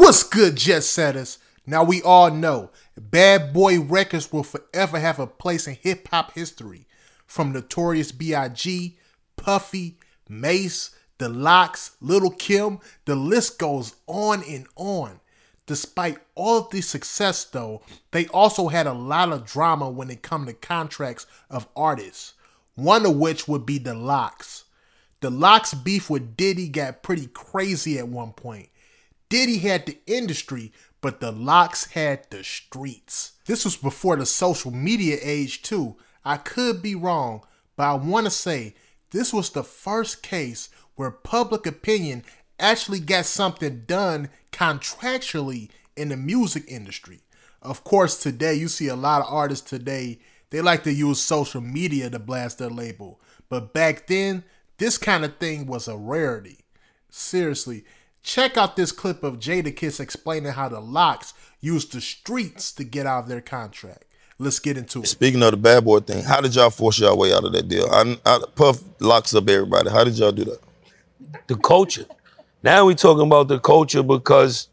What's good, Jetsetters? Now we all know Bad Boy Records will forever have a place in hip-hop history. From Notorious B.I.G., Puffy, Mace, The Lox, Lil' Kim, the list goes on and on. Despite all of the success though, they also had a lot of drama when it come to contracts of artists. One of which would be The Lox. The Lox beef with Diddy got pretty crazy at one point. Diddy had the industry, but The Lox had the streets. This was before the social media age too. I could be wrong, but I want to say this was the first case where public opinion actually got something done contractually in the music industry. Of course, today you see a lot of artists today, they like to use social media to blast their label. But back then, this kind of thing was a rarity. Seriously, check out this clip of Jadakiss explaining how the Lox used the streets to get out of their contract. Let's get into it. Speaking of the Bad Boy thing, how did y'all force y'all way out of that deal? Puff locks up everybody. How did y'all do that? The culture. Now we talking about the culture because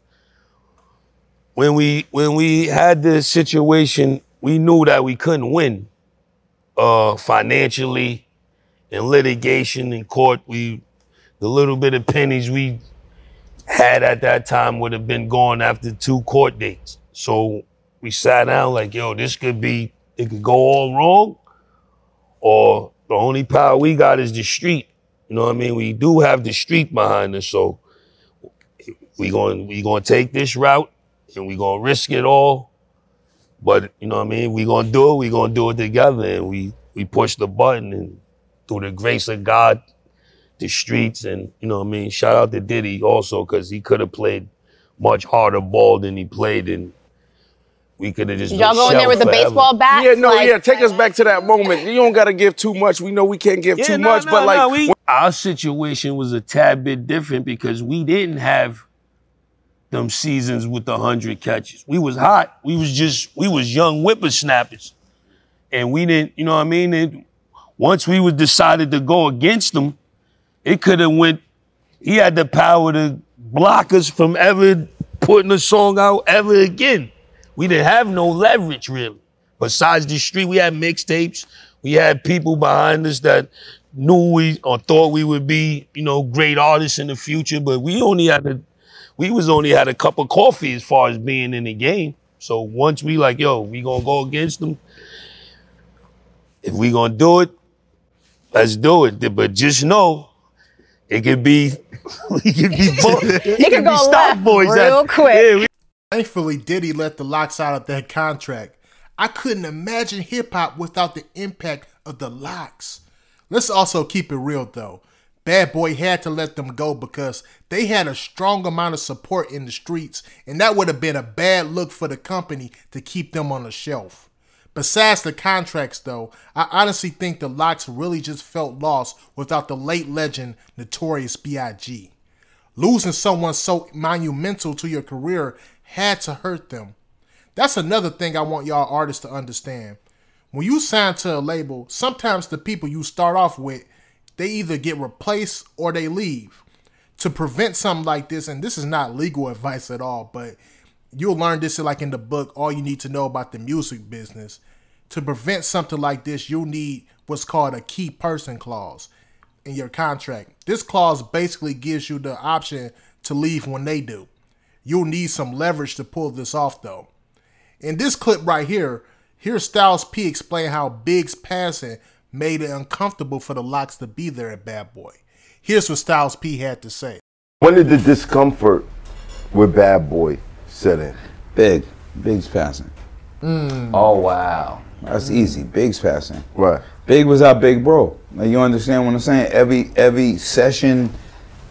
when we had this situation, we knew that we couldn't win financially, in litigation, in court. The little bit of pennies we had at that time would have been gone after 2 court dates. So we sat down like, yo, this could be, it could go all wrong, or the only power we got is the street. You know what I mean? We do have the street behind us, so we gonna take this route and we gonna risk it all. But you know what I mean? We gonna do it together, and we push the button, and through the grace of God, the streets, and you know what I mean? Shout out to Diddy also, because he could have played much harder ball than he played, and we could have just y'all go in there with the baseball bat? Yeah, no, like, take us back to that moment. You don't gotta give too much. We know we can't give too much, but like our situation was a tad bit different because we didn't have them seasons with the 100 catches. We was hot. We was young whippersnappers, and we didn't. You know what I mean? Once we decided to go against him, it could have went. He had the power to block us from ever putting a song out ever again. We didn't have no leverage, really. Besides the street, we had mixtapes. We had people behind us that knew we or thought we would be, you know, great artists in the future. But we only had a cup of coffee as far as being in the game. So once we like, yo, we gonna go against them. If we gonna do it, let's do it. But just know, it could be, it could go left real quick. Yeah, thankfully, Diddy let the Lox out of that contract. I couldn't imagine hip-hop without the impact of the Lox. Let's also keep it real, though. Bad Boy had to let them go because they had a strong amount of support in the streets, and that would have been a bad look for the company to keep them on the shelf. Besides the contracts, though, I honestly think the Lox really just felt lost without the late legend Notorious B.I.G. Losing someone so monumental to your career had to hurt them. That's another thing I want y'all artists to understand. When you sign to a label, sometimes the people you start off with, they either get replaced or they leave. To prevent something like this, and this is not legal advice at all, but you'll learn this like in the book, All You Need to Know About the Music Business. To prevent something like this, you'll need what's called a key person clause in your contract. This clause basically gives you the option to leave when they do. You'll need some leverage to pull this off though. In this clip right here, here's Styles P explain how b.i.g's passing made it uncomfortable for the Lox to be there at Bad Boy. Here's what Styles P had to say. When did the discomfort with Bad Boy set in? b.i.g's passing. Oh, wow. That's easy. b.i.g's passing. Right. b.i.g was our big bro. Like, you understand what I'm saying? Every session,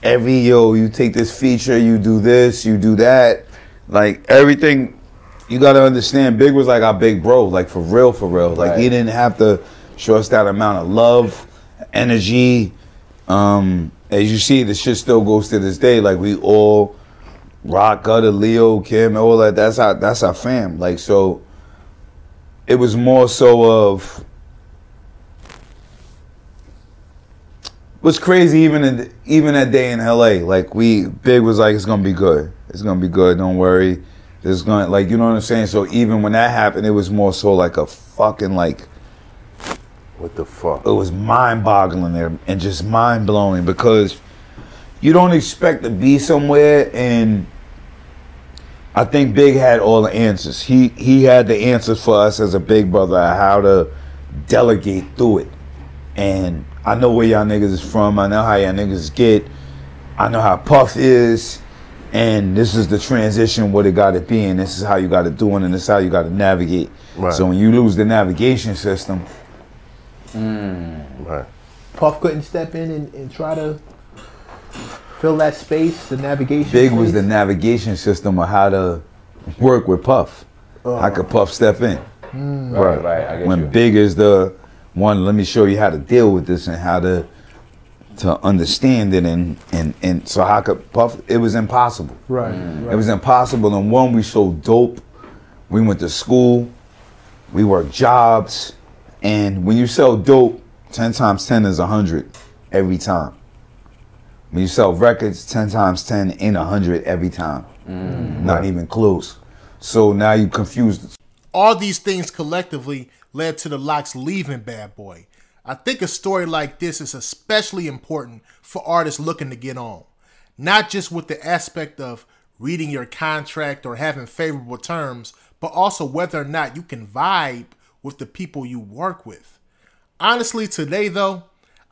yo, you take this feature, you do this, you do that. Like, everything, you gotta understand, b.i.g was like our big bro, like for real. Like, right. He didn't have to show us that amount of love, energy. As you see, the shit still goes to this day. Like, we all rock, Gutter, Leo, Kim, all that. That's our fam. Like, so it was more so of what's crazy, even that day in LA, like Big was like, it's gonna be good. It's gonna be good. Don't worry. There's gonna, like, you know what I'm saying. So even when that happened, it was more so like a fucking like, What the fuck? it was mind-boggling there and just mind-blowing, because you don't expect to be somewhere, and I think Big had all the answers. He had the answers for us as a big brother, how to delegate through it. And I know where y'all niggas is from. I know how y'all niggas get. I know how Puff is. And this is the transition, what it got to be, and this is how you got to do it, and this is how you got to navigate. Right. So when you lose the navigation system, Right. Puff couldn't step in and try to fill that space, the navigation Big space. was the navigation system of how to work with Puff. How could Puff step in? Right. I get When you. Big is the one, let me show you how to deal with this and how to understand it, and so how could Puff? It was impossible. Right. It was impossible. And one, we so dope. We went to school. We worked jobs. And when you sell dope, 10 times 10 is 100 every time. When you sell records, 10 times 10 ain't 100 every time. Not even close. So now you confused. All these things collectively led to the Lox leaving Bad Boy. I think a story like this is especially important for artists looking to get on. Not just with the aspect of reading your contract or having favorable terms, but also whether or not you can vibe with the people you work with. Honestly, today though,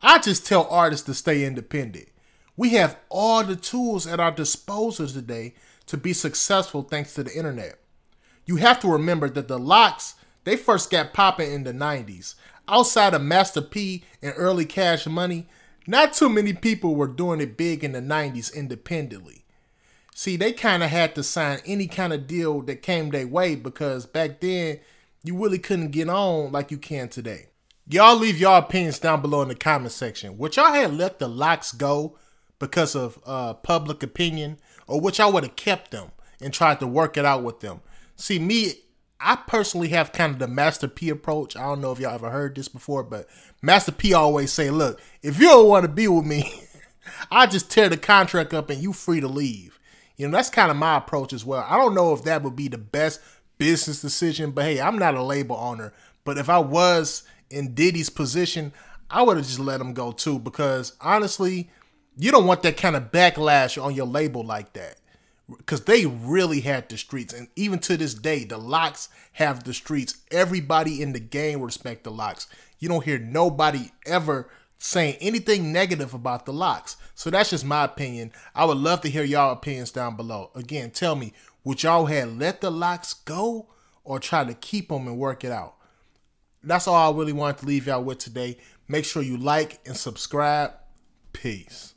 I just tell artists to stay independent. We have all the tools at our disposal today to be successful thanks to the internet. You have to remember that the Lox, they first got popping in the 90s. Outside of Master P and early Cash Money, not too many people were doing it big in the 90s independently. See, they kind of had to sign any kind of deal that came their way, because back then, you really couldn't get on like you can today. Y'all leave y'all opinions down below in the comment section. Would y'all have let the Lox go because of public opinion, or would y'all would have kept them and tried to work it out with them? See, me, I personally have kind of the Master P approach. I don't know if y'all ever heard this before, but Master P always say, look, if you don't want to be with me, I just tear the contract up and you free to leave. You know, that's kind of my approach as well. I don't know if that would be the best business decision, but hey, I'm not a label owner. But if I was in Diddy's position, I would have just let him go too, because honestly, you don't want that kind of backlash on your label like that. Because they really had the streets. And even to this day, the Lox have the streets. Everybody in the game respect the Lox. You don't hear nobody ever saying anything negative about the Lox. So that's just my opinion. I would love to hear y'all opinions down below. Again, tell me, would y'all have let the Lox go or try to keep them and work it out? That's all I really wanted to leave y'all with today. Make sure you like and subscribe. Peace.